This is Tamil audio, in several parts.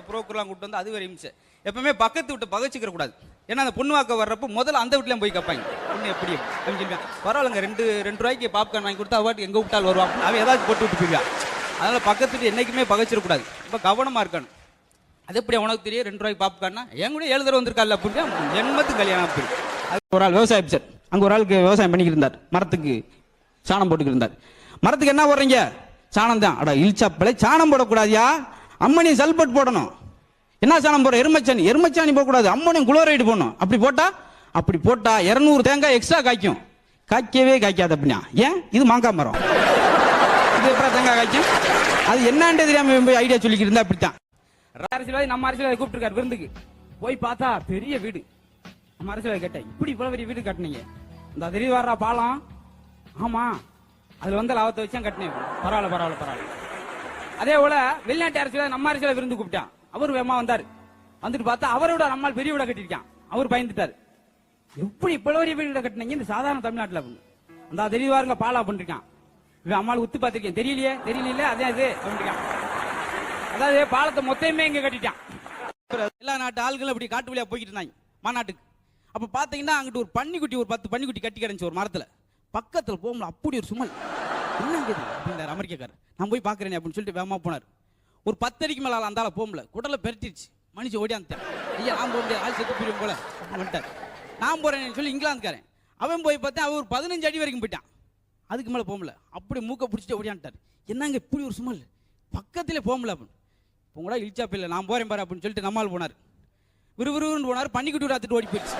புரோக்கர்லாம் கூப்பிட்டு வந்து அது வேற இம்சை. எப்பவுமே பக்கத்து விட்டு பகைச்சிக்கிற கூடாது. ஏன்னா அந்த பொண்ணு வாக்க வர்றப்போ முதல்ல அந்த வீட்லயும் போய் கேட்பாங்க, பொண்ணு எப்படி அப்படின்னு சொல்லுவாங்க. பரவாயில்லங்க, 2 ரூபாய்க்கு பாப்கார்ன் வாங்கி கொடுத்தா அவாட்டு எங்க விட்டால் வருவான், அவன் ஏதாச்சும் போட்டு விட்டு போய்வான். அதனால பக்கத்து வீட்டு என்னைக்குமே பகைச்சிடக்கூடாது, ரொம்ப கவனமா இருக்கணும். அது எப்படி உனக்கு தெரியும் 2 ரூபாய்க்கு பாப்கார்னா, என் கூட 7 தடவை வந்திருக்காள் அப்படின்னு ஜென்மத்துக்கு கல்யாணம் அப்படி. அது ஒரு ஆள் விவசாய ஆஃபீஸர், அங்கே ஒரு ஆளுக்கு விவசாயம் பண்ணிக்கிட்டு இருந்தார், மரத்துக்கு சாணம் போட்டுக்கிட்டு இருந்தார். மரத்துக்கு என்ன போடுறீங்க? சாணம் தான். அடா இல்சாப்பிள்ளை, சாணம் போடக்கூடாதியா, அம்மனியம் சல்பட் போடணும். என்ன சாணம் போடுற? எருமச்சாணி போடக்கூடாது, அம்மனியம் குளோரைடு போடணும். அப்படி போட்டா 200 தேங்காய் எக்ஸ்ட்ரா காய்க்கும். காய்க்கவே காய்க்காது அப்படின்னா. ஏன்? இது மாங்காய் மரம், இது எப்படி தேங்காய் காய்க்கும்? அது என்னன்னு தெரியாம ஐடியா சொல்லிக்கிட்டு இருந்தா அப்படித்தான். அரசியல்வாதி நம்ம அரசியல்வாதி கூப்பிட்டுருக்காரு விருந்துக்கு. போய் பார்த்தா பெரிய வீடு. நம்ம அரசியல்வாதி கேட்டேன், இப்படி இவ்வளவு பெரிய வீடு கட்டினீங்க? இந்த திடீர் வர்ற பாலம், ஆமா அதுல வந்து லாபத்தை வச்சா கட்டினேன். பரவாயில்ல. அதே போல வெளிநாட்டு அரசியல் நம்ம அரசியல் விருந்து கூப்பிட்டான். அவர் வேகமா வந்தாரு. வந்துட்டு பார்த்தா அவரோட நம்மால் பெரிய வீட கட்டிருக்கான். அவர் பயந்துட்டாரு, எப்படி இவ்வளவு பெரிய வீடு கட்டினீங்க இந்த சாதாரண தமிழ்நாட்டுல? அந்த தெரியவாருங்க பாலா பண்ணிருக்கான். இவன் அம்மாள் உத்து பார்த்திருக்கேன், தெரியலையே அதே அது பண்ணிருக்கான். அதாவது பாலத்தை மொத்தமே இங்க கட்டிட்டான். எல்லா நாட்டு ஆளுகளும் அப்படி காட்டு வழியா போய்கிட்டு இருந்தாங்க மாநாட்டுக்கு. அப்ப பாத்தீங்கன்னா அங்கிட்டு ஒரு பன்னிக்குட்டி, ஒரு 10 பன்னிக்குட்டி கட்டி கிடந்துச்சு ஒரு மரத்துல. பக்கத்துல போகும்போது அப்படி ஒரு சுமல். என்னங்க அப்படின்னாரு அமெரிக்காக்காரர். நான் போய் பாக்குறேன் அப்படின்னு சொல்லிட்டு வேகமா போனார். ஒரு 10 அடிக்கு மேல அந்தால போகல, குடலை பெருட்டிருச்சு. மனுஷன் ஓடியாந்துட்டேன். ஐயா நான் போக முடியாது, ஆள் செத்து போயிடும் போல வந்துட்டார். நான் போறேன்னு சொல்லி இங்கிலாந்துக்காரன் அவன் போய் பார்த்தேன், அவர் 15 அடி வரைக்கும் போயிட்டான். அதுக்கு மேல போகல, அப்படி மூக்க பிடிச்சிட்டு ஓடியாந்துட்டார். என்னங்க இப்படி ஒரு சுமல், பக்கத்திலே போகல அப்படின்னு. இப்போ கூட இழிச்சாப்ப இல்லை, நான் போறேன் பாரு அப்படின்னு சொல்லிட்டு நம்மால் போனார். விறுவிறுன்னு போனார், பன்னிக்குட்டி ராத்துட்டு ஓடி போயிடுச்சு.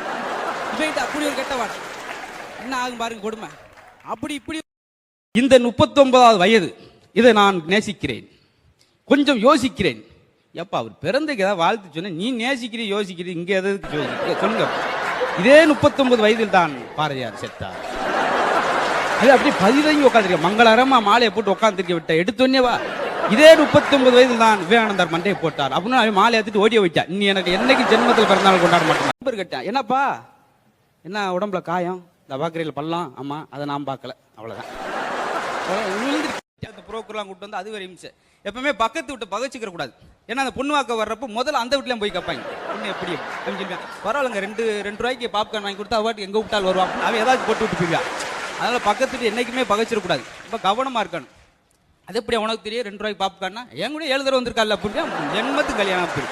இவங்கிட்ட அப்படி ஒரு கெட்ட வார்த்தை. என்ன ஆகும் பாருங்க கொடுமை. அப்படி இப்படி இந்த 39வது வயது, இதை நான் நேசிக்கிறேன், கொஞ்சம் யோசிக்கிறேன். எப்பா அவர் பிறந்தக்கு ஏதாவது வாழ்த்து சொன்ன, நீ நேசிக்கிறீ யோசிக்கிறீ, இங்க எதுக்கு சொல்லுங்க. இதே 39 வயதில் தான் பாரதியார் செத்தார். அது அப்படி பதிலங்கி உட்காந்துருக்க, மங்களகரமா மாலையை போட்டு உட்காந்துருக்க விட்ட எடுத்தோன்னே வா. இதே 39 வயதில் தான் விவேகானந்தர் மண்டையை போட்டார். அப்படின்னு அவன் மாலை எடுத்துட்டு ஓடிய வச்சான். நீ எனக்கு என்னைக்கு ஜென்மத்தில் பிறந்தாலும் கொண்டாட மாட்டேன் கேட்டேன். என்னப்பா என்ன உடம்புல காயம்? இந்த பாக்கரையில் பள்ளம். ஆமா, அதை நான் பார்க்கல, அவ்வளவுதான். புரோக்கர்லாம் கூப்பிட்டு வந்து அது வேற இம்சை. எப்பவுமே பக்கத்து விட்டு பகைச்சிக்கிற கூடாது. ஏன்னா அந்த பொண்ணு வாக்க வர்றப்போ முதல்ல அந்த வீட்லயும் போய் கேட்பாங்க, பொண்ணு எப்படி அப்படின்னு சொல்லுவாங்க. பரவாயில்லங்க, 2 ரூபாய்க்கு பாப்கார்ன் வாங்கி கொடுத்தா அவாட்டு எங்க விட்டால் வருவான், அவன் ஏதாச்சும் போட்டு விட்டு போய்வான். அதனால பக்கத்து வீட்டு என்னைக்குமே பகைச்சிடக்கூடாது, ரொம்ப கவனமா இருக்கணும். அது எப்படி உனக்கு தெரியும் 2 ரூபாய்க்கு பாப்கார்னா, என் கூட 7 தடவை வந்திருக்காள் அப்படின்னு ஜென்மத்துக்கு கல்யாணம் அப்படி.